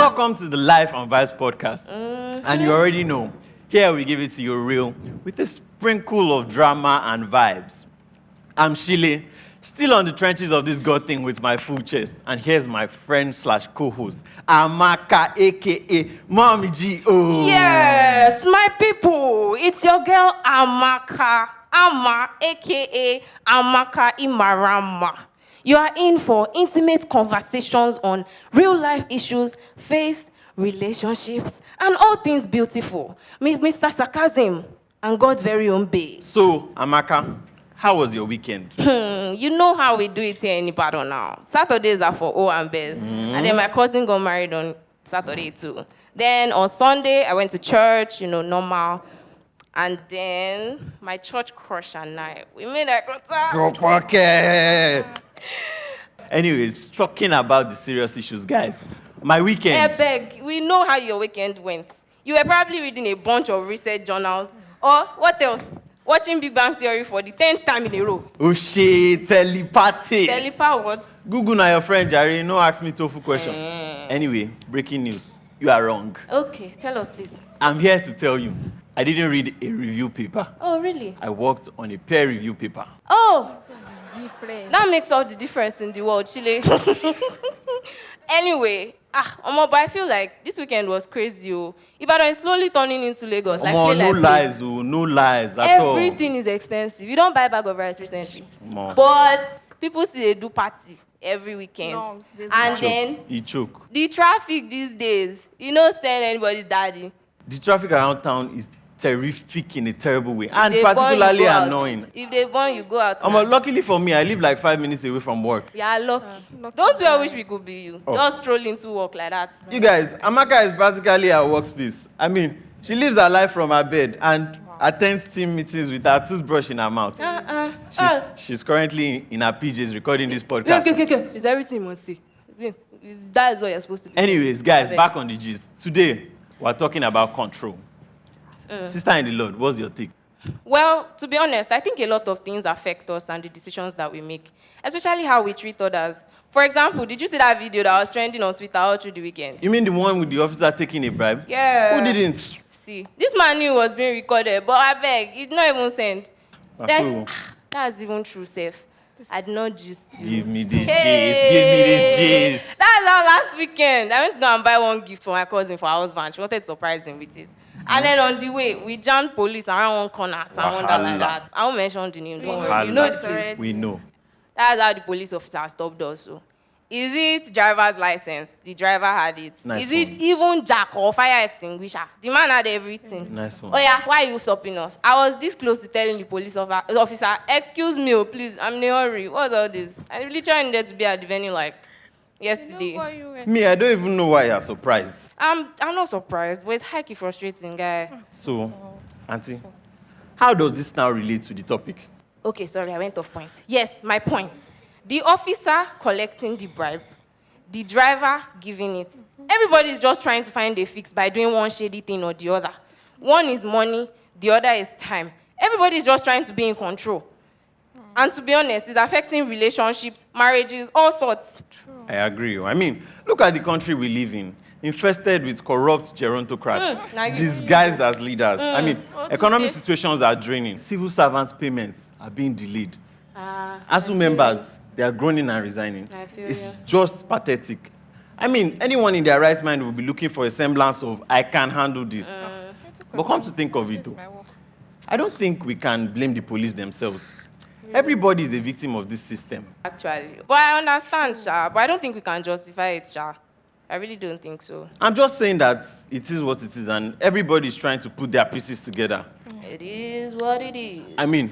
Welcome to the Life and Vibes podcast. And you already know, here we give it to you real with a sprinkle of drama and vibes. I'm Shile, still on the trenches of this God thing with my full chest. And here's my friend slash co-host, Amaka, aka Mommy G. Oh. Yes, my people, it's your girl Amaka. Ama, aka Amaka Imarama. You are in for intimate conversations on real life issues, faith, relationships, and all things beautiful. Mr. Sarcasm and God's very own babe. So, Amaka, how was your weekend? You know how we do it here in Ibadan now. Saturdays are for O and Bez. And then my cousin got married on Saturday too. Then on Sunday, I went to church, normal. And then my church crush and I, we made a contact. Anyways, talking about the serious issues, guys. My weekend. Beg, we know how your weekend went. You were probably reading a bunch of research journals. Or what else? Watching Big Bang Theory for the 10th time in a row. Oh shit, telepathy. Telepath what? Google na your friend, Jerry. No ask me tofu question. Anyway, breaking news. You are wrong. Okay, tell us please. I'm here to tell you. I didn't read a review paper. Oh, really? I worked on a peer review paper. Oh, that makes all the difference in the world, Chile. Anyway, but I feel like this weekend was crazy. Ibadan is slowly turning into Lagos. No lies at all. Everything is expensive. You don't buy a bag of rice recently. But people still do party every weekend. No, and then he choke. The traffic these days, send anybody's daddy. The traffic around town is terrific in a terrible way, and particularly annoying. If they burn, you go out. Luckily for me, I live like 5 minutes away from work. Yeah, lucky. Don't we all wish we could be you? Just stroll into work like that. You guys, Amaka is practically her workspace. I mean, she lives her life from her bed and attends team meetings with her toothbrush in her mouth. She's currently in her PJs recording this podcast. Okay. It's everything you must say. That is what you're supposed to be. Anyways, guys, back on the gist. Today, we're talking about control. Sister in the Lord, what's your take? Well, to be honest, I think a lot of things affect us and the decisions that we make, especially how we treat others. For example, did you see that video that was trending on Twitter all through the weekend? You mean the one with the officer taking a bribe? Yeah. Who didn't? See, this man knew it was being recorded, but I beg, it's not even sent. Then, that's even true, Seth. I'd not just give me this gist. That's our last weekend. I went to go and buy one gift for my cousin for her husband. She wanted to surprise him with it. And then on the way, we jammed police around one corner at Wonder like that. I won't mention the name, don't worry. You know the place. We know. That's how the police officer stopped us. So. Is it driver's license? The driver had it. Is it even jack or fire extinguisher? The man had everything. Nice one. Oh yeah, why are you stopping us? I was this close to telling the police officer, excuse me, please, I'm in a hurry. What's all this? I really trying there to be at the venue like yesterday. Me, I don't even know why you're surprised. I'm not surprised, but it's highly frustrating, guy. So, Auntie, how does this now relate to the topic? Okay, sorry, I went off point. Yes, my point. The officer collecting the bribe, the driver giving it. Everybody's just trying to find a fix by doing one shady thing or the other. One is money, the other is time. Everybody's just trying to be in control. And to be honest, it's affecting relationships, marriages, all sorts. True. I agree. I mean, look at the country we live in, infested with corrupt gerontocrats, disguised as leaders. I mean, economic situations are draining. Civil servants' payments are being delayed. ASU members, they are groaning and resigning. It's just pathetic. I mean, anyone in their right mind will be looking for a semblance of, I can handle this. But come to think of it, I don't think we can blame the police themselves. Everybody is a victim of this system. Actually. But I understand, Sha. But I don't think we can justify it, Sha. I really don't think so. I'm just saying that it is what it is, and everybody is trying to put their pieces together. It is what it is. I mean,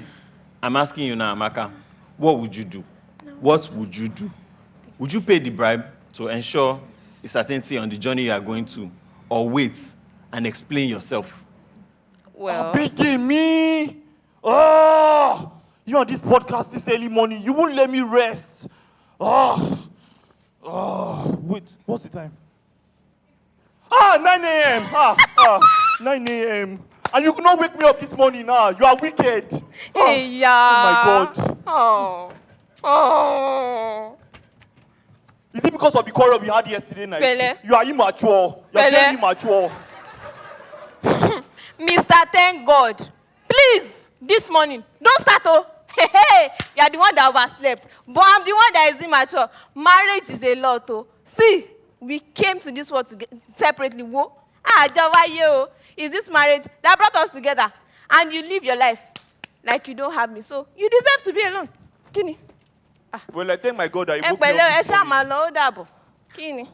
I'm asking you now, Amaka, what would you do? What would you do? Would you pay the bribe to ensure a certainty on the journey you are going to, or wait and explain yourself? Well, picking me. Oh, you on this podcast this early morning. You won't let me rest. Wait, what's the time? 9 a.m. 9 a.m. And you could not wake me up this morning now. You are wicked. Hey, yeah. Oh, my God. Oh. Is it because of the quarrel we had yesterday night. Pele. You are immature. You are Pele. very immature. Mr. Thank God. Please, this morning, don't start, oh. Hey, you are the one that overslept. But I'm the one that is immature. Marriage is a lot, oh. See, we came to this world separately. Whoa. Jawaye, is this marriage that brought us together? And you live your life like you don't have me. So you deserve to be alone. Kini. Well, I thank my God that he woke me up this morning. Kini.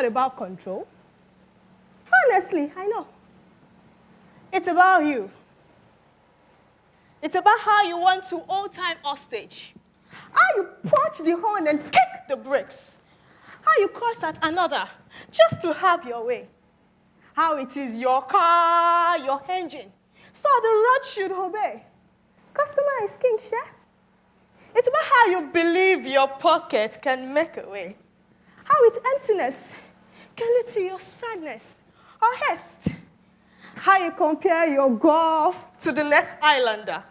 About control. Honestly, I know. It's about you. It's about how you want to old-time hostage. How you punch the horn and kick the brakes. How you curse at another just to have your way. How it is your car, your engine. So the road should obey. Customer is king, sure? It's about how you believe your pocket can make a way. How its emptiness can lead to your sadness or haste. How you compare your golf to the next islander.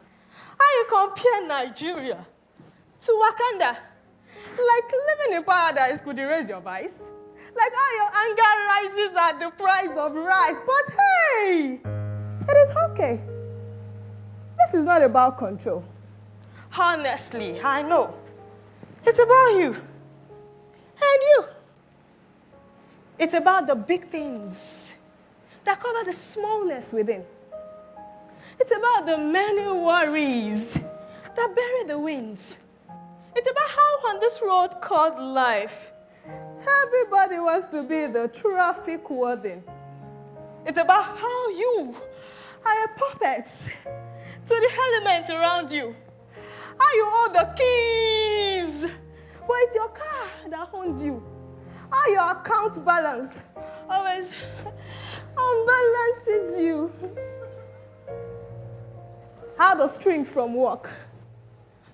How you compare Nigeria to Wakanda. Like living in paradise could erase your vice. Like how your anger rises at the price of rice. But hey, it is okay. This is not about control. Honestly, I know. It's about you. And you. It's about the big things that cover the smallness within. It's about the many worries that bury the winds. It's about how on this road called life, everybody wants to be the traffic warden. It's about how you are a puppet to the elements around you. How you hold the keys, but it's your car that owns you. How your account balance always unbalances you. How the string from work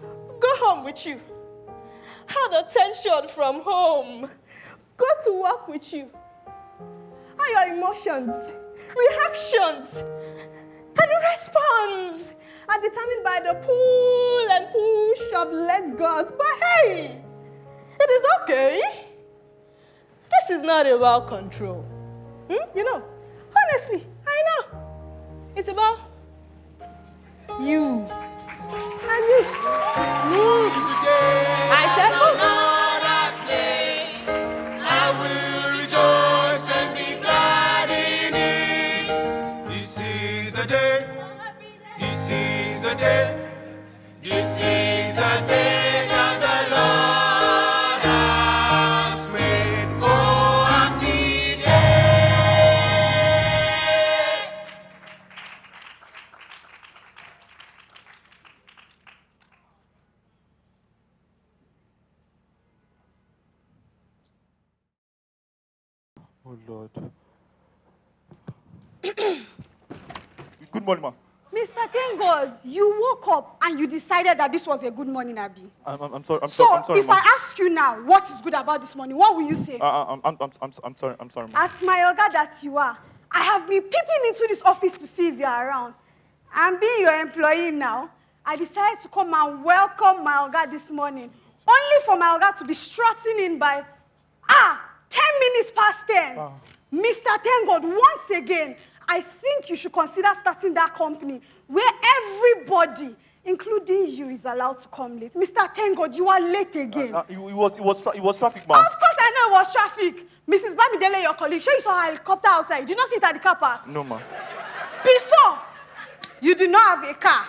go home with you. How the tension from home go to work with you. How your emotions, reactions, and response are determined by the pull and push of let's go. But hey, it is okay. This is not about control. You know, honestly, I know. It's about you. And you. I said who? I will rejoice and be glad in it. This is a day. This is a day. This is a day that the Lord has made. Oh, happy day. Oh, Lord. Good morning, ma. Mr. Thank God, you woke up and you decided that this was a good morning, Abi. I'm sorry. I'm So, sorry, if ma. I ask you now what is good about this morning, what will you say? I'm sorry, ma. As my Oga that you are, I have been peeping into this office to see if you are around. And being your employee now, I decided to come and welcome my Oga this morning. Only for my Oga to be strutting in by, 10 minutes past 10. Mr. Thank God, once again, I think you should consider starting that company where everybody, including you, is allowed to come late. Mr. Thank God, you are late again. It was traffic, ma. Of course I know it was traffic. Mrs. Bamidele, your colleague, sure you saw her helicopter outside. You did not see it at the car park? No, ma. Before, you did not have a car.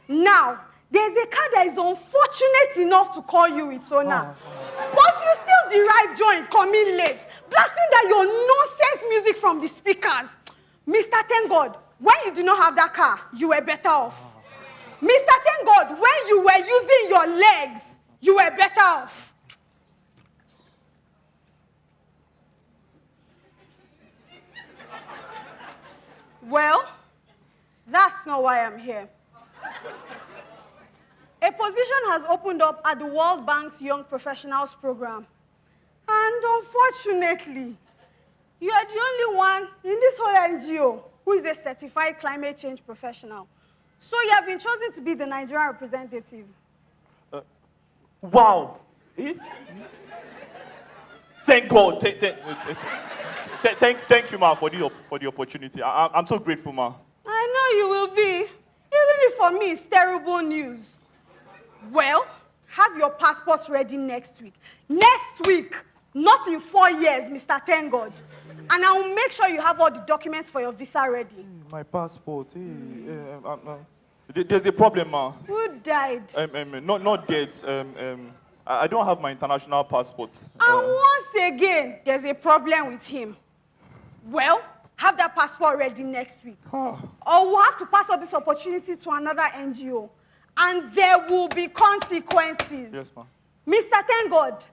Now, there's a car that is unfortunate enough to call you its owner. But you still derive joy in coming late, blasting that your nonsense music from the speakers. Mr. Thank God, when you did not have that car, you were better off. Mr. Thank God, when you were using your legs, you were better off. Well, that's not why I'm here. A position has opened up at the World Bank's Young Professionals Program. And unfortunately, you are the only one in this whole NGO who is a certified climate change professional. So you have been chosen to be the Nigerian representative. Wow. Thank God. Thank you, ma, for the opportunity. I'm so grateful, ma. I know you will be. Even if for me it's terrible news. Well, have your passport ready next week. Next week, not in 4 years, Mr. Thank God. And I will make sure you have all the documents for your visa ready. My passport. There's a problem, ma. Who died? Not dead. I don't have my international passport. And once again, there's a problem with him. Well, have that passport ready next week. Or we'll have to pass up this opportunity to another NGO. And there will be consequences. Yes, ma'am. Mr. Thank God,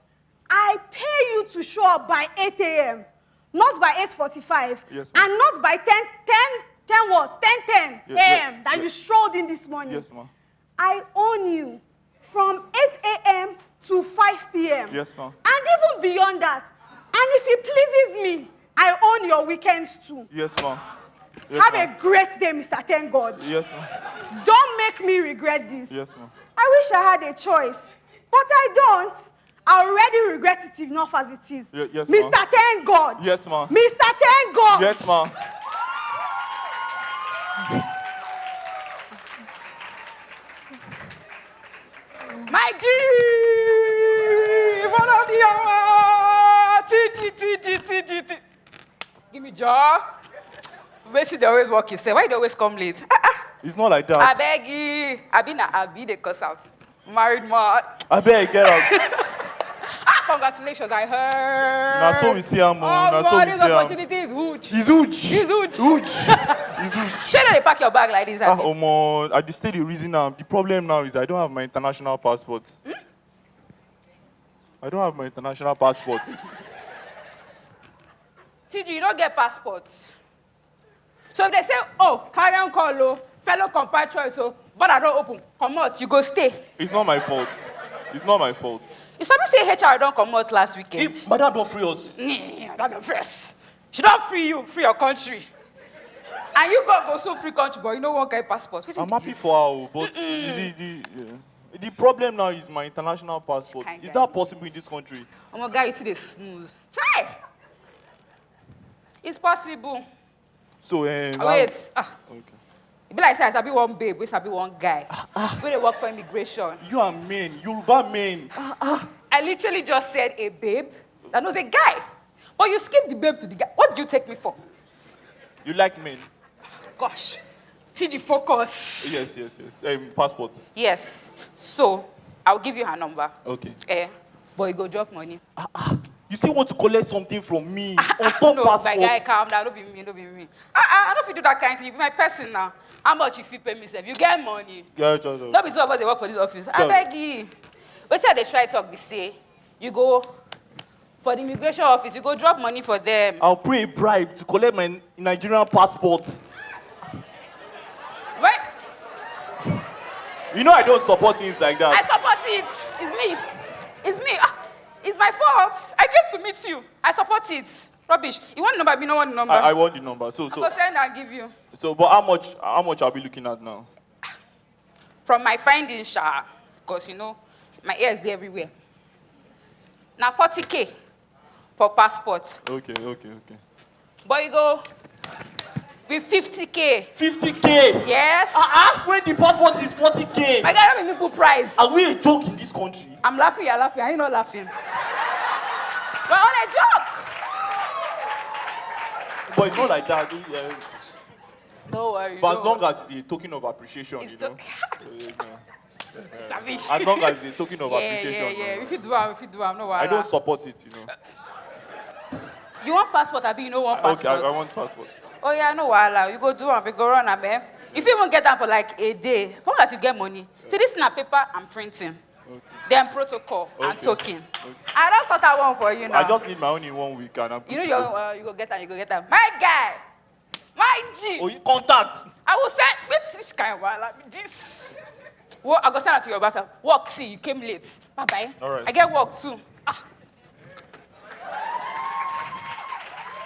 I pay you to show up by 8 a.m., not by 8:45, yes, ma'am. and not by 10 a.m. that you strolled in this morning. Yes, ma'am. I own you from 8 a.m. to 5 p.m. Yes, ma'am. And even beyond that. And if it pleases me, I own your weekends too. Yes, ma'am. Yes, Have ma'am. a great day, Mr. Thank God. Yes, ma'am. Don't make me regret this. Yes, ma'am. I wish I had a choice, but I don't. I already regret it enough as it is. Yes, ma'am. Mr. Thank God. Yes, ma'am. Mr. Thank God. Yes, ma'am. My G! Follow the TG. Give me job. Wait till they always walk yourself. Why they always come late? It's not like that. I beg you. I be the cause I'm married man. I beg, get out. Congratulations, I heard. Now so we see him. Now so we this see him. opportunity is huge. He's huge. He's huge. Huge. He's huge. Shouldn't they pack your bag like this? At the state the reason now. The problem now is I don't have my international passport. I don't have my international passport. TG, you don't get passports. So if they say, oh, carry on call, fellow compatriots, but I don't open, come out, you go stay. It's not my fault. It's not my fault. You sabi say HR don't come out last weekend. If Madam don't free us. Madam don't free us. She don't free you, free your country. And you go so free country, but you know one get passport. I'm happy for her, but the problem now is my international passport. Is that possible in this country? I'm gonna guy you to the snooze. Try. It's possible. So, Wait. Okay. It be like say I sabi one babe, we sabi one guy. We dey work for immigration. You are men, Yoruba men. I literally just said a babe that knows a guy. But you skip the babe to the guy. What do you take me for? You like men? Gosh. TG, focus. Yes. Passport. Yes. So, I'll give you her number. Okay. But you go drop money. You still want to collect something from me on top No, passport? my guy, calm down. Don't be me. I don't feel do that kind of thing. You be my person now. How much you feel pay me, sef? You get money. Yeah, just. Not be two of us they work for this office. I beg you. But say they try talk, they say, you go For the immigration office, you go drop money for them. I'll pay a bribe to collect my Nigerian passport. Wait, You know I don't support things like that. I support it. It's me. It's me. It's my fault. I came to meet you. I support it. Rubbish. You want the number? You don't want the number. I want the number. So, I go send and give you. So, but how much are we looking at now? From my findings, Sha, because you know, my ears there everywhere. Now 40K for passport. Okay. But you go with 50K. 50K? Yes. When the passport is 40K. My guy, don't make me put price. Are we a joke in this country? I'm laughing, you're laughing. I ain't not laughing. We're on a joke. But it's not like that. Don't worry. But as long as it's a token of appreciation, It's you know. Savage. As long as it's a token of appreciation. Yeah. No. If you do, no I don't support it, you know. You want passport, Abi? You don't want passport? Okay, I want passport. Oh yeah, no wahala. You go do am, we go run am, eh? If you even get them for like a day, as long as you get money. See, this is not paper I'm printing. Okay. Then protocol and token. Okay. I don't sort that one for you now. I just need my own in 1 week and I'm. You know your you go get them. My guy, my G. Oh, you contact. I will send. Which kind of wahala be this? Well, I go send it to your brother. Work. See, you came late. Bye bye. All right. I get work too.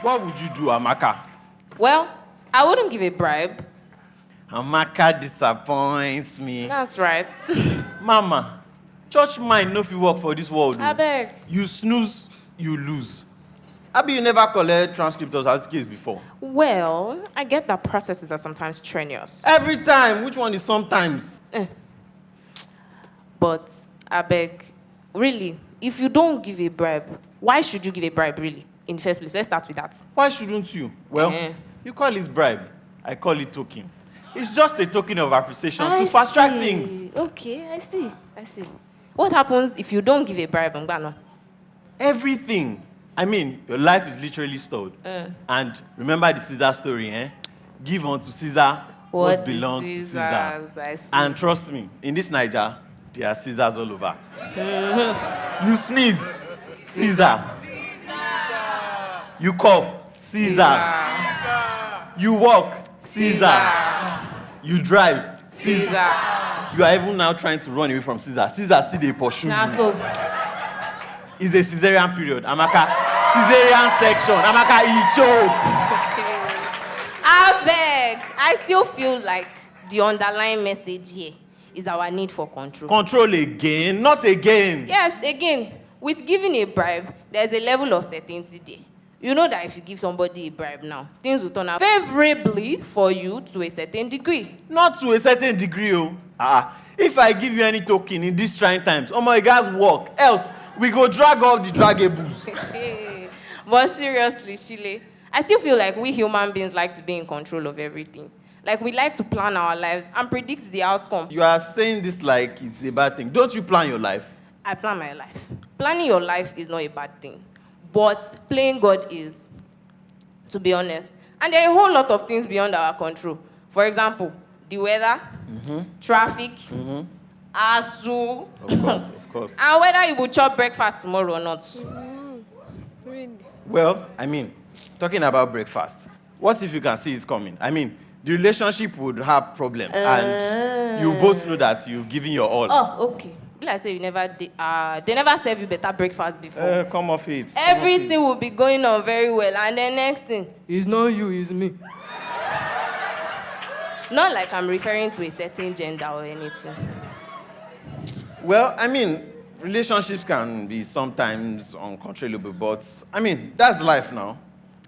What would you do, Amaka? Well, I wouldn't give a bribe. Amaka disappoints me. That's right. Mama, church mind no fit work for this world. I beg. You snooze, you lose. Abi, you never collect transcript or certificates before. Well, I get that processes are sometimes strenuous. Every time. Which one is sometimes? But I beg, really, if you don't give a bribe, why should you give a bribe, really, in the first place? Let's start with that. Why shouldn't you? Well, you call it bribe. I call it token. It's just a token of appreciation to fast track things. Okay, I see. What happens if you don't give a bribe, Ngbano? Everything. I mean, your life is literally stalled. And remember the Caesar story, eh? Give unto Caesar what belongs to Caesar. I see. And trust me, in this Niger, there are Caesars all over. You sneeze, Caesar. You cough, Caesar. You walk, Caesar. You drive, Caesar. You are even now trying to run away from Caesar. Caesar still dey pursue you. It's a cesarean period. Amaka, cesarean section. Amaka, he choke. I beg. I still feel like the underlying message here is our need for control. Control again, not again. Yes, again. With giving a bribe, there's a level of certainty there. You know that if you give somebody a bribe now, things will turn out favorably for you to a certain degree. Not to a certain degree, oh. If I give you any token in these trying times, my guys work. Else, we go drag off the dragables. But seriously, Shile, I still feel like we human beings like to be in control of everything. Like we like to plan our lives and predict the outcome. You are saying this like it's a bad thing. Don't you plan your life? I plan my life. Planning your life is not a bad thing. But playing God is, to be honest. And there are a whole lot of things beyond our control. For example, the weather, traffic, ASU. Of course. And whether you will chop breakfast tomorrow or not. Really? Well, I mean, talking about breakfast, what if you can see it coming? I mean, the relationship would have problems and you both know that you've given your all. Oh, okay. Like I say, they never serve you better breakfast before. Come off it. Everything will be going on very well, and then next thing, it's not you, it's me. Not like I'm referring to a certain gender or anything. Well, I mean, relationships can be sometimes uncontrollable, but I mean, that's life now.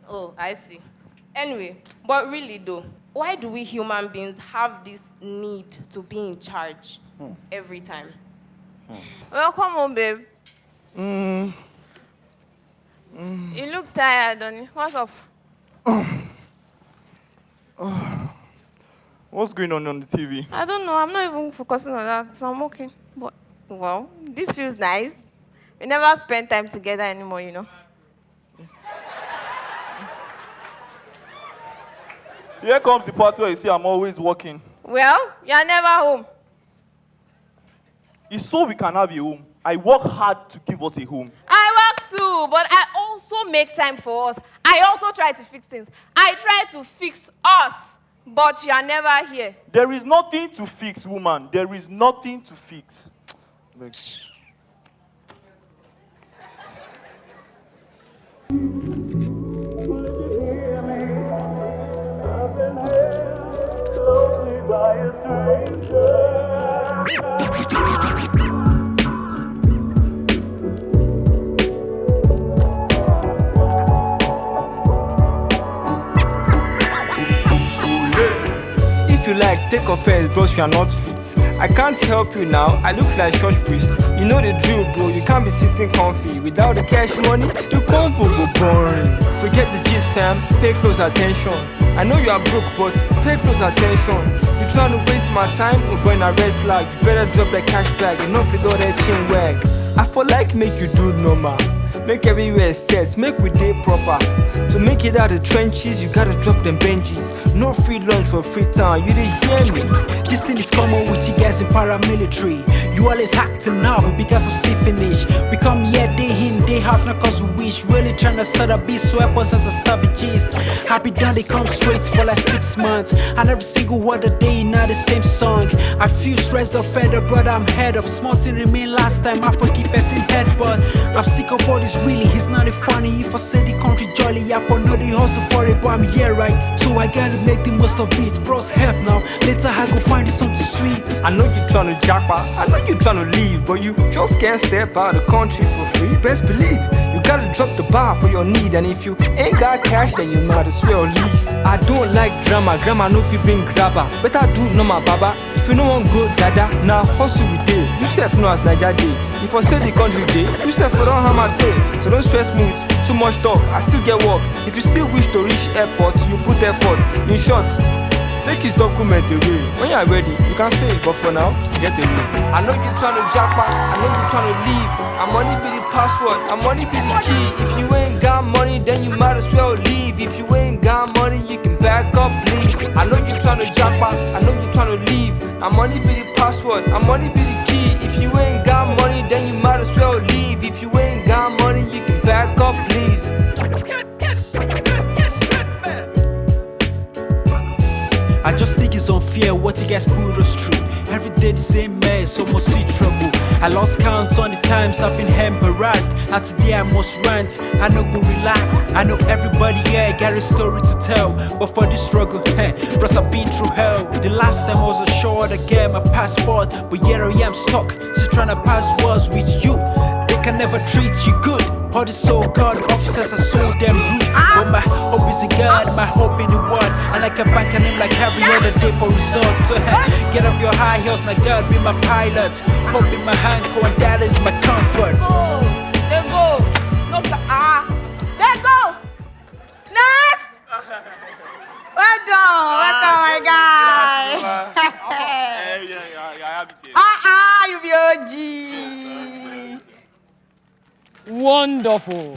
Oh, I see. Anyway, but really though, why do we human beings have this need to be in charge every time? Well, come on, babe. You look tired, don't you? What's up? What's going on the TV? I don't know. I'm not even focusing on that, so I'm okay. But, well, this feels nice. We never spend time together anymore, you know. Here comes the part where you see I'm always working. Well, you're never home. It's so we can have a home. I work hard to give us a home. I work too. true, but I also make time for us. I also try to fix things. I try to fix us, but you are never here. There is nothing to fix, woman. There is nothing to fix. If you like, take offense, bros, you are not fit. I can't help you now, I look like church priest. You know the drill, bro, you can't be sitting comfy. Without the cash money, the convo go boring. So get the gist, fam, pay close attention. I know you are broke, but pay close attention. You trying to waste my time, or burn a red flag. You better drop that cash bag, enough with all that chain wag. I feel like make you do normal. Make everywhere set, make we day proper. To make it out of the trenches, you gotta drop them benches. No free lunch for free time, you didn't hear me. This thing is common with you guys in paramilitary. You always acting up because of see finish. We come here day in, day out, not cause we wish. Really trying to start a beast, so help us as a stubby gist. Happy done, they come straight for like 6 months. And every single other day, not the same song. I feel stressed or fed up, but I'm head up. Small thing remain last time, I forgive person head, but I'm sick of all this really, it's not funny. If I say the country jolly, I for know the hustle for it, but I'm here right. So I gotta make the most of it. Bros help now, later I go find it something sweet. I know you tryna jackpot, I know you tryna leave, but you just can't step out of the country for free. Best believe, you gotta drop the bar for your need. And if you ain't got cash, then you might as well leave. I don't like drama, grandma know if you bring grabber. Better do no my baba, if you no want good dada. Now hustle with day, you self know as Niger day. If I say the country day, you self don't have my day. So don't stress me with too much talk, I still get work. If you still wish to reach airport, you put effort. In short, take his document away. When you are ready, you can stay, but for now, get away. I know you tryna jackpot, I know you tryna leave. And money be the password, and money be the key. If you ain't got money, then you might as well leave. If you ain't got money, you can back up, please. I know you tryna jackpot, I know you tryna leave. And money be the password, and money be the key. If you ain't got money, then you might as well leave. If you ain't got money, you can back up, please. I just think it's unfair what you guys put us through. Every day the same mess, almost see trouble. I lost count on the times I've been embarrassed. And today I must rant, I no go relax. I know everybody here got a story to tell, but for this struggle, bros I've been through hell. The last time I was assured I get my passport, but here I am stuck, still trying to pass wars with you. They can never treat you good. All the so-called officers are so damn rude. But my hope is in God, my hope in the word. And I can bank on him like every other day for results. So get off your high heels, now God be my pilot. Hope in my hand, and that is my comfort. Oh, there go. Look, there go. Next. Well done, my guy. You be OG. Wonderful.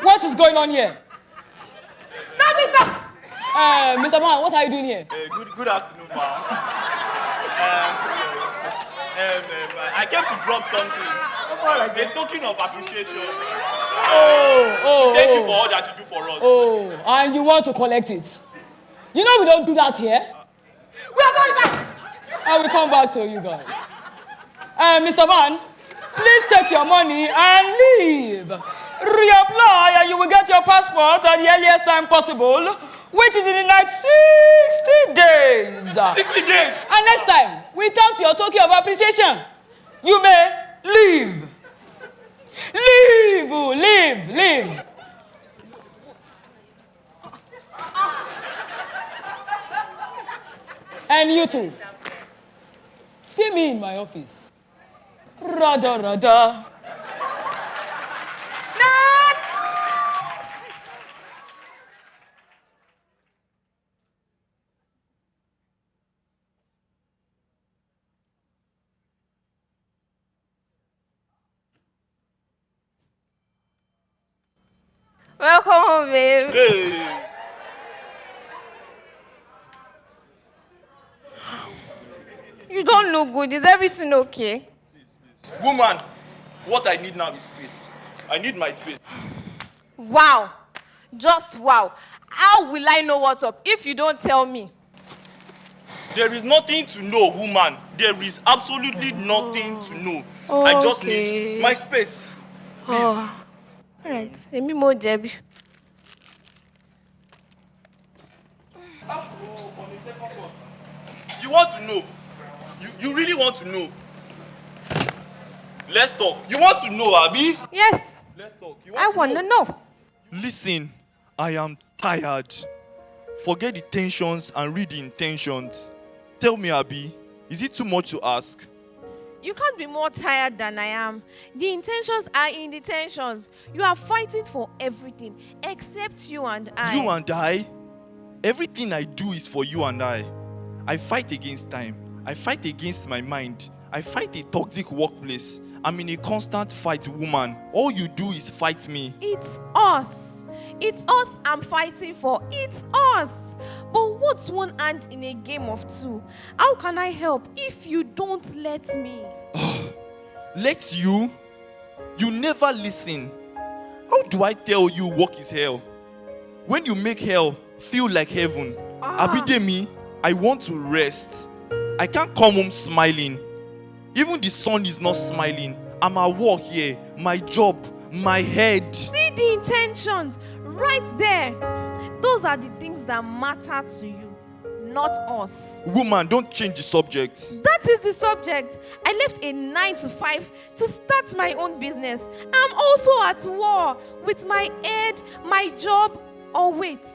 What is going on here? Nothing, sir. Mr. Man, what are you doing here? Good afternoon, ma'am. I came to drop something. A token of appreciation. Thank you for all that you do for us. Oh, and you want to collect it? You know we don't do that here. We are sorry, sir. I will come back to you guys. Mr. Man, please take your money and leave. Reapply and you will get your passport at the earliest time possible, which is in the next 60 days. 60 days? And next time, without your token of appreciation, you may leave. Leave. And you too. See me in my office. Rada. Next. Welcome home, babe. Hey. You don't look good. Is everything okay? Woman, What I need now is space. I need my space. Wow. Just wow. How will I know what's up if you don't tell me? There is nothing to know, woman. There is absolutely nothing to know. I just need my space. Please. All right. Emi mo jẹ̀bi. You want to know? You really want to know? Let's talk. You want to know, Abi? Yes. Let's talk. I want to know. Listen, I am tired. Forget the tensions and read the intentions. Tell me, Abi, is it too much to ask? You can't be more tired than I am. The intentions are in the tensions. You are fighting for everything except you and I. You and I? Everything I do is for you and I. I fight against time. I fight against my mind. I fight a toxic workplace. I'm in a constant fight, woman. All you do is fight me. It's us. It's us I'm fighting for. It's us. But what's one hand in a game of two? How can I help if you don't let me? Let you? You never listen. How do I tell you work is hell? When you make hell feel like heaven. Abidemi, I want to rest. I can't come home smiling. Even the sun is not smiling. I'm at work here. My job, my head. See the intentions right there. Those are the things that matter to you, not us. Woman, don't change the subject. That is the subject. I left a 9 to 5 to start my own business. I'm also at war with my head, my job. Or wait,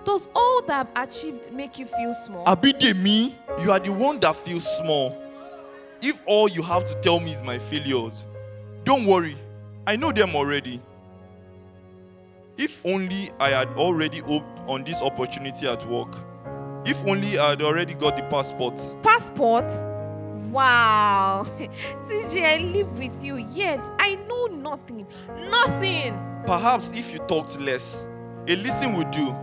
does all that I've achieved make you feel small? Abidemi, you are the one that feels small. If all you have to tell me is my failures, don't worry, I know them already. If only I had already hoped on this opportunity at work. If only I had already got the passport. Passport? Wow. TJ, I live with you, yet I know nothing. Nothing. Perhaps if you talked less, a listen would do.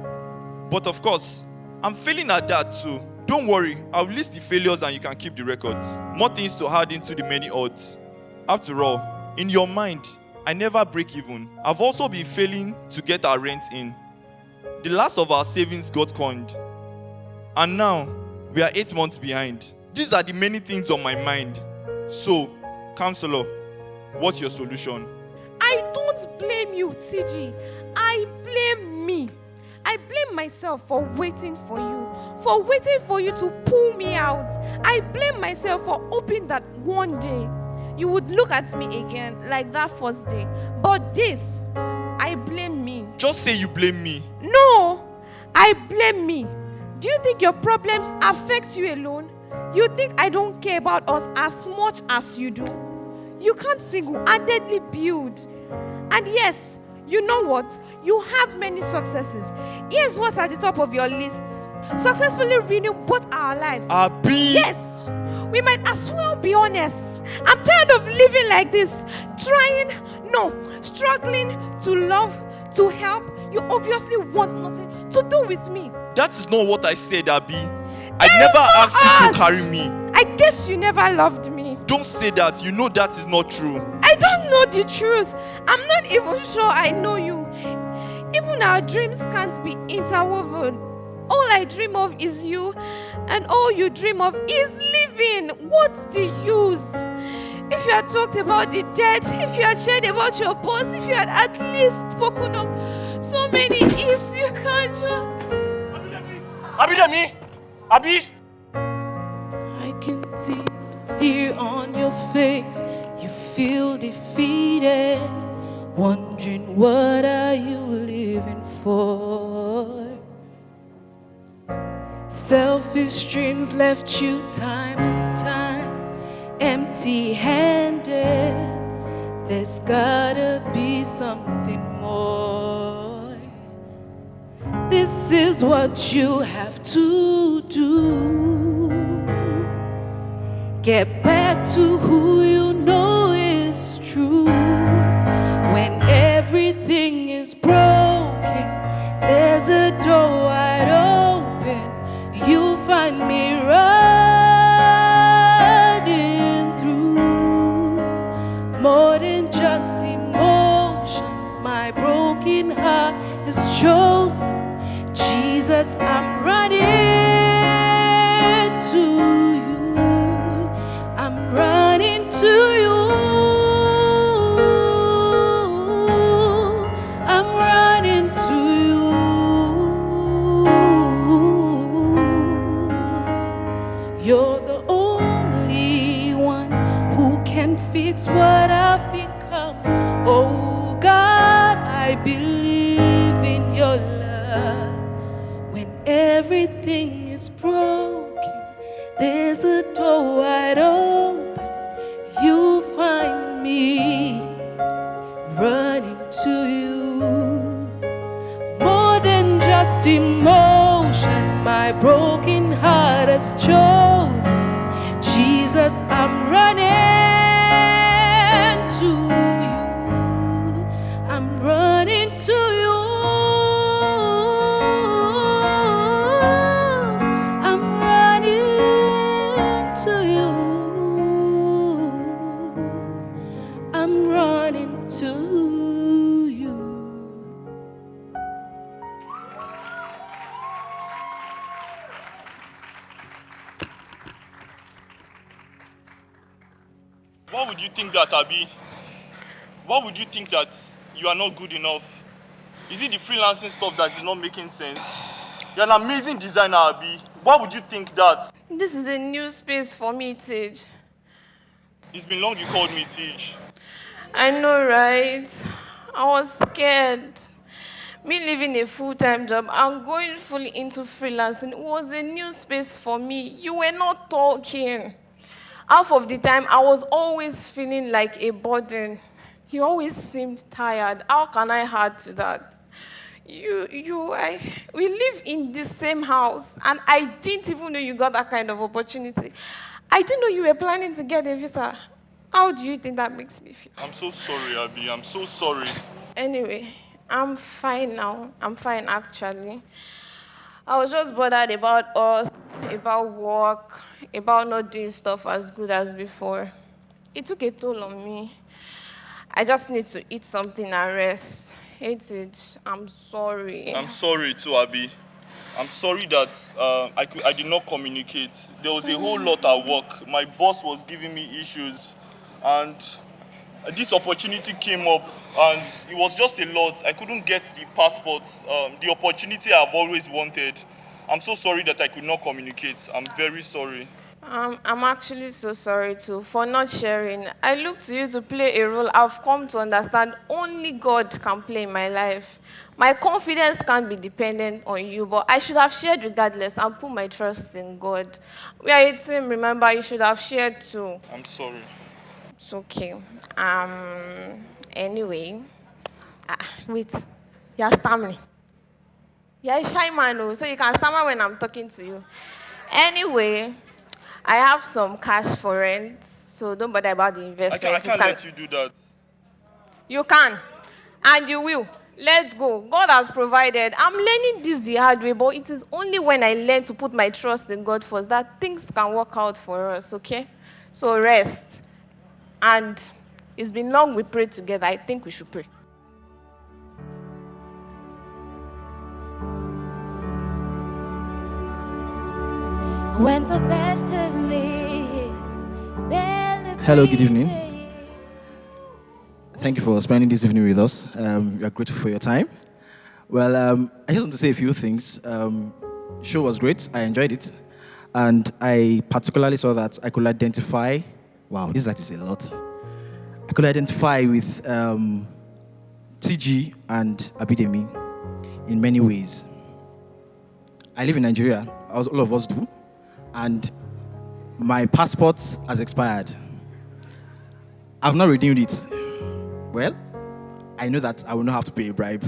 But of course, I'm failing at that too. Don't worry, I'll list the failures and you can keep the records. More things to add into the many odds. After all, in your mind, I never break even. I've also been failing to get our rent in. The last of our savings got coined. And now, we are 8 months behind. These are the many things on my mind. So, counselor, what's your solution? I don't blame you, TG. I blame me. I blame myself for waiting for you to pull me out. I blame myself for hoping that one day you would look at me again like that first day. But this, I blame me. Just say you blame me. No, I blame me. Do you think your problems affect you alone? You think I don't care about us as much as you do? You can't single-handedly build. And yes, you know what? You have many successes. Here's what's at the top of your lists. Successfully renew both our lives. Abi. Yes. We might as well be honest. I'm tired of living like this. Struggling to love, to help. You obviously want nothing to do with me. That is not what I said, Abi. I never asked you to carry me. I guess you never loved me. Don't say that. You know that is not true. I don't know the truth. I'm not even sure I know you. Even our dreams can't be interwoven. All I dream of is you, and all you dream of is living. What's the use? If you had talked about the dead, if you had shared about your boss, if you had at least spoken up so many ifs, you can't just... Abidemi! Abi! I can see tear on your face. You feel defeated, wondering what are you living for? Selfish dreams left you time and time empty-handed. There's gotta be something more. This is what you have to do. Get back to who you know is true. When everything is broken, there's a door wide open. You'll find me running through more than just Jesus, I'm running to you. I'm running to you. I'm running to you. You're the only one who can fix what I've become. Oh God, I believe in your love. When everything is broken, there's a door wide open. You find me running to you. More than just emotion, my broken heart has chosen. Jesus, I'm running to you. I'm running to you. I'm running to you. I'm running to you. Why would you think that, Abi? Why would you think that you are not good enough? Is it the freelancing stuff that is not making sense? You're an amazing designer, Abi. Why would you think that? This is a new space for me, Tej. It's been long you called me Tej. I know, right? I was scared. Me leaving a full-time job and going fully into freelancing was a new space for me. You were not talking. Half of the time, I was always feeling like a burden. You always seemed tired. How can I add to that? We live in the same house, and I didn't even know you got that kind of opportunity. I didn't know you were planning to get a visa. How do you think that makes me feel? I'm so sorry, Abi. I'm so sorry. Anyway, I'm fine now. I'm fine, actually. I was just bothered about us, about work, about not doing stuff as good as before. It took a toll on me. I just need to eat something and rest. Hate it. I'm sorry. I'm sorry too, Abi. I'm sorry that I did not communicate. There was a whole lot at work. My boss was giving me issues, and this opportunity came up, and it was just a lot. I couldn't get the passport, the opportunity I've always wanted. I'm so sorry that I could not communicate. I'm very sorry. I'm actually so sorry too for not sharing. I look to you to play a role I've come to understand only God can play in my life. My confidence can't be dependent on you, but I should have shared regardless and put my trust in God. We are a team, remember, you should have shared too. I'm sorry. It's okay. Anyway. Wait. You're stammering. You're a shy man, so you can stammer when I'm talking to you. Anyway, I have some cash for rent, so don't bother about the investment. I can't let you do that. You can, and you will. Let's go. God has provided. I'm learning this the hard way, but it is only when I learn to put my trust in God first that things can work out for us, okay? So rest. And it's been long we prayed together. I think we should pray. When the best of me is barely. Hello, good evening. Thank you for spending this evening with us. We are grateful for your time. Well, I just want to say a few things. Show was great. I enjoyed it. And I particularly saw that I could identify. Wow, this light is a lot. I could identify with TG and Abidemi in many ways. I live in Nigeria, as all of us do. And my passport has expired. I've not renewed it. Well, I know that I will not have to pay a bribe,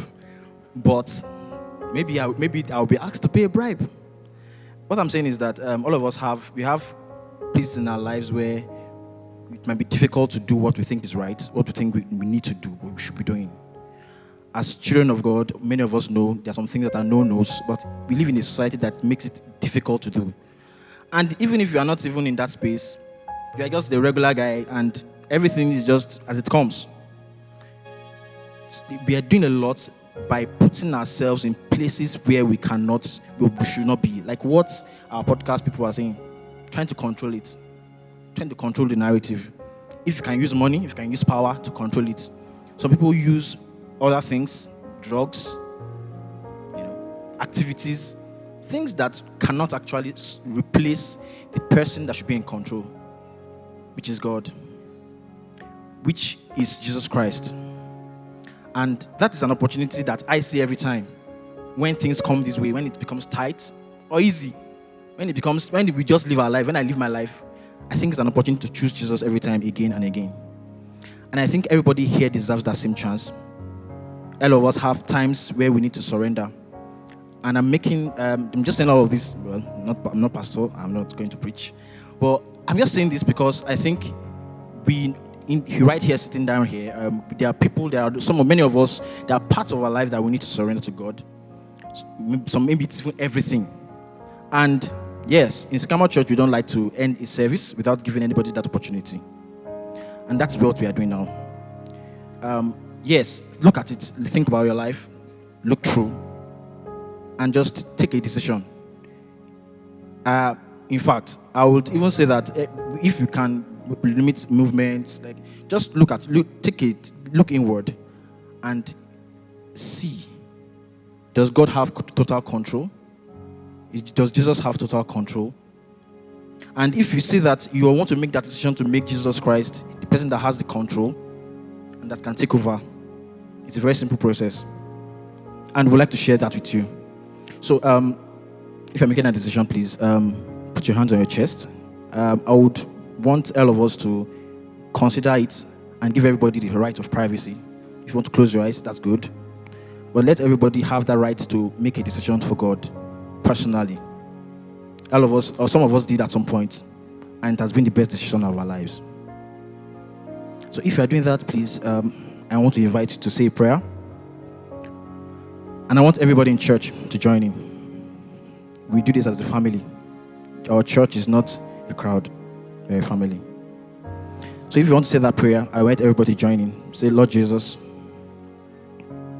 but maybe I'll be asked to pay a bribe. What I'm saying is that all of us have places in our lives where it might be difficult to do what we think is right, what we think we need to do, what we should be doing. As children of God, many of us know there are some things that are no-nos, but we live in a society that makes it difficult to do. And even if you are not even in that space, you are just the regular guy and everything is just as it comes. we are doing a lot by putting ourselves in places where we should not be. Like what our podcast people are saying, trying to control it, trying to control the narrative. If you can use money, if you can use power to control it. Some people use other things, drugs, activities, things that cannot actually replace the person that should be in control, which is God, which is Jesus Christ. And that is an opportunity that I see every time when things come this way, when it becomes tight or easy, when we just live our life, when I live my life, I think it's an opportunity to choose Jesus every time, again and again. And I think everybody here deserves that same chance. All of us have times where we need to surrender. And I'm just saying all of this. Well, I'm not pastor. I'm not going to preach. But I'm just saying this because I think right here, sitting down here, there are people, many of us, there are parts of our life that we need to surrender to God. Maybe it's even everything. And yes, in Sycamore Church, we don't like to end a service without giving anybody that opportunity. And that's what we are doing now. Yes, look at it. Think about your life. Look through. And just take a decision. In fact, I would even say that if you can limit movements, like just look inward and see. Does God have total control? Does Jesus have total control? And if you see that you want to make that decision to make Jesus Christ the person that has the control and that can take over, it's a very simple process. And we'd like to share that with you. So, if you're making a decision, please put your hands on your chest. I would want all of us to consider it and give everybody the right of privacy. If you want to close your eyes, that's good. But let everybody have that right to make a decision for God personally. All of us, or some of us, did at some point, and it has been the best decision of our lives. So if you are doing that, please, I want to invite you to say a prayer. And I want everybody in church to join in. We do this as a family. Our church is not a crowd, we're a family. So if you want to say that prayer, I want everybody to join in. Say, Lord Jesus,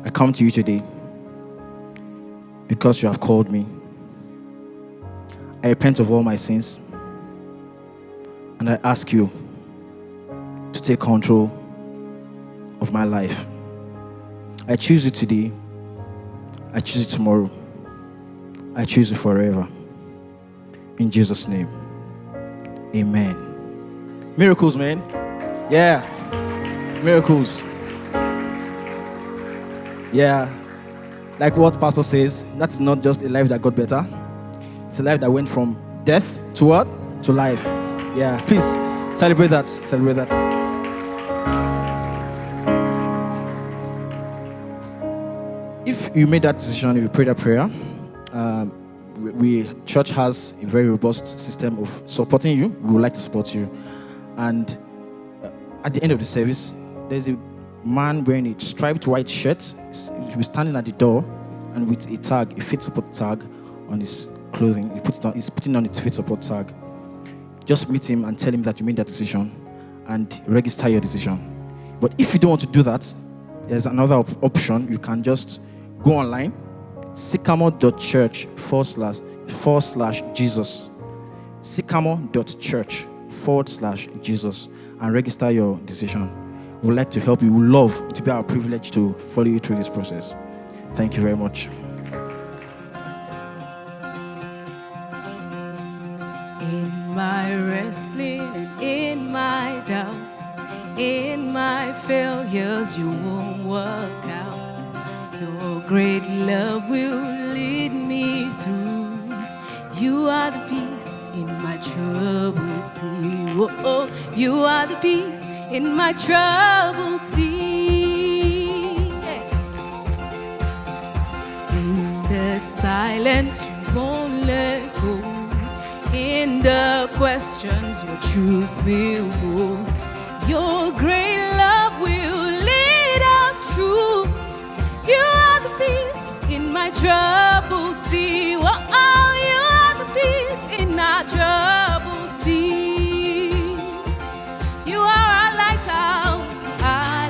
I come to you today because you have called me. I repent of all my sins. And I ask you to take control of my life. I choose you today. I choose you tomorrow. I choose you forever. In Jesus' name. Amen. Miracles, man. Yeah. Miracles. Yeah. Like what Pastor says, that's not just a life that got better. It's a life that went from death to what? To life. Yeah. Please celebrate that. Celebrate that. If you made that decision, if you prayed that prayer, church has a very robust system of supporting you. We would like to support you. And at the end of the service, there's a man wearing a striped white shirt. He was standing at the door and with a tag, a faith support tag on his clothing. He's putting on its faith support tag. Just meet him and tell him that you made that decision and register your decision. But if you don't want to do that, there's another option. You can just go online, sycamore.church/Jesus. sycamore.church/Jesus and register your decision. We would like to help you. We would love to be our privilege to follow you through this process. Thank you very much. In my wrestling and in my doubts, in my failures, you won't work out. Your great love will lead me through. You are the peace in my troubled sea. Whoa, you are the peace in my troubled sea. Yeah. In the silence, you won't let go. In the questions, your truth will go. Your great love will lead us through. You are the peace in my troubled sea. Oh, you are the peace in our troubled sea. You are our lighthouse, my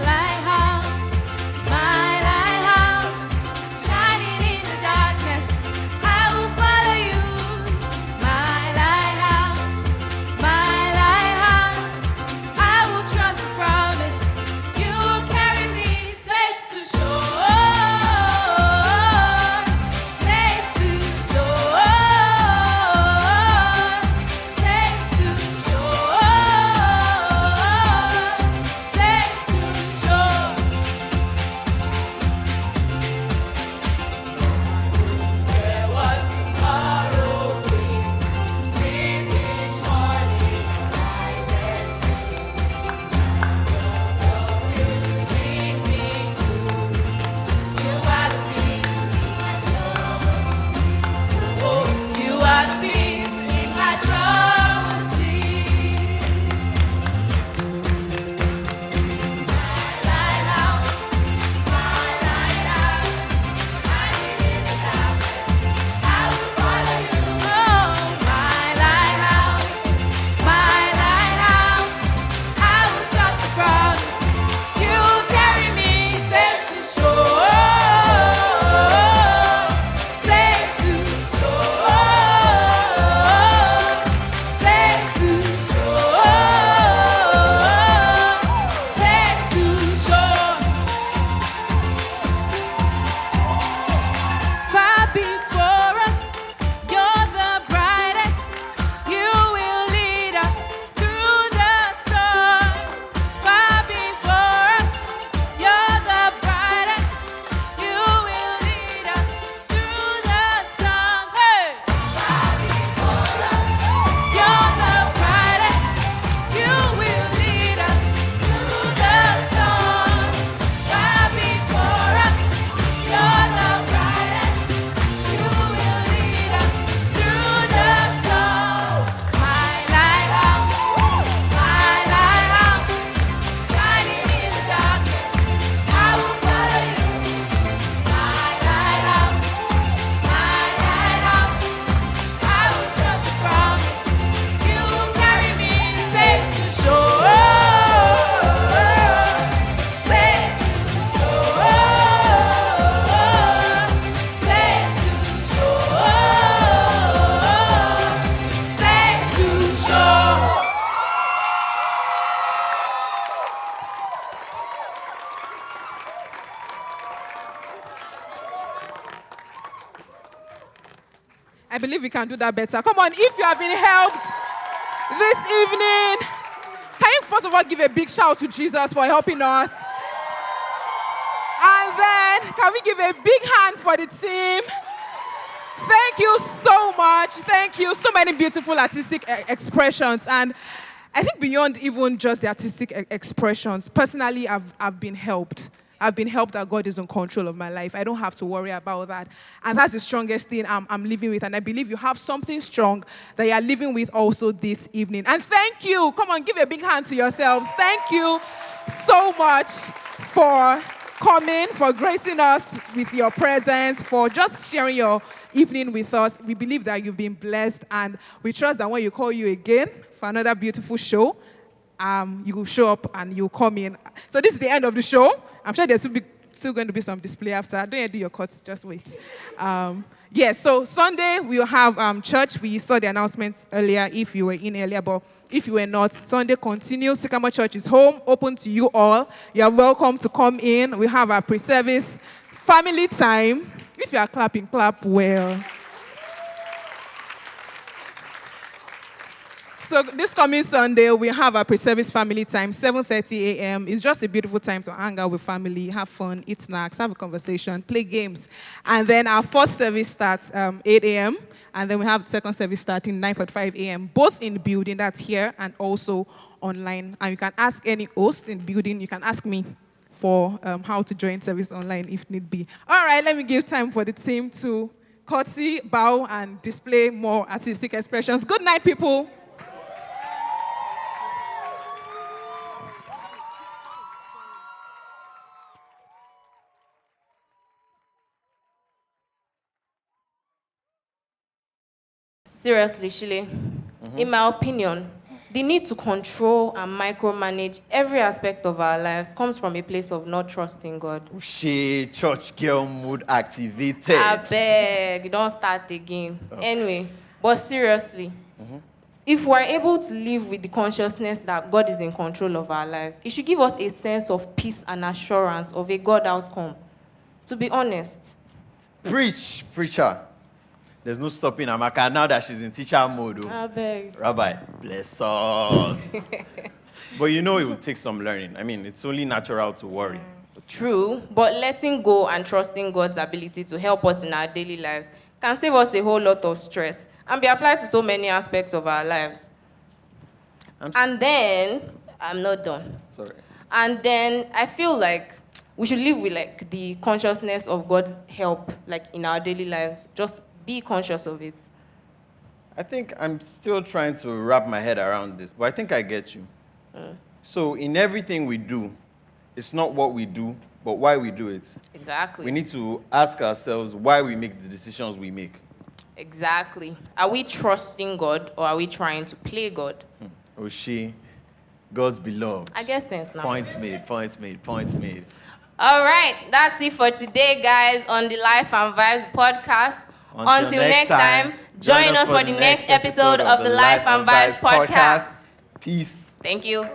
believe we can do that better. Come on, if you have been helped this evening, can you first of all give a big shout to Jesus for helping us? And then, can we give a big hand for the team? Thank you so much. Thank you. So many beautiful artistic expressions. And I think beyond even just the artistic expressions, personally, I've been helped. I've been helped that God is in control of my life. I don't have to worry about that. And that's the strongest thing I'm living with. And I believe you have something strong that you're living with also this evening. And thank you. Come on, give a big hand to yourselves. Thank you so much for coming, for gracing us with your presence, for just sharing your evening with us. We believe that you've been blessed. And we trust that when you call you again for another beautiful show, you will show up and you'll come in. So this is the end of the show. I'm sure there's still going to be some display after. Don't do your cuts, just wait. So Sunday we'll have church. We saw the announcements earlier if you were in earlier, but if you were not, Sunday continues. Sycamore Church is home, open to you all. You are welcome to come in. We have our pre-service family time. If you are clapping, clap well. So this coming Sunday, we have our pre-service family time, 7:30 a.m. It's just a beautiful time to hang out with family, have fun, eat snacks, have a conversation, play games. And then our first service starts 8 a.m. And then we have the second service starting 9:45 a.m., both in the building, that's here, and also online. And you can ask any host in the building. You can ask me for how to join service online if need be. All right, let me give time for the team to curtsy, bow, and display more artistic expressions. Good night, people. Seriously, Shile, in my opinion, the need to control and micromanage every aspect of our lives comes from a place of not trusting God. Church girl mood activated. I beg, don't start again. Okay. Anyway, but seriously, if we're able to live with the consciousness that God is in control of our lives, it should give us a sense of peace and assurance of a God outcome. To be honest. Preach, preacher. There's no stopping Amaka now that she's in teacher mode. I beg. Rabbi, bless us. But it will take some learning. I mean, it's only natural to worry. True, but letting go and trusting God's ability to help us in our daily lives can save us a whole lot of stress and be applied to so many aspects of our lives. And then, I'm not done. Sorry. And then I feel like we should live with the consciousness of God's help in our daily lives. Just be conscious of it. I think I'm still trying to wrap my head around this, but I think I get you. So in everything we do, it's not what we do, but why we do it. Exactly. We need to ask ourselves why we make the decisions we make. Exactly. Are we trusting God or are we trying to play God? God's beloved. I guess sense now. Points made. All right, that's it for today, guys, on the Life and Vibes podcast. Until next time, join us for the next episode of the Life and Vibes podcast. Peace. Thank you.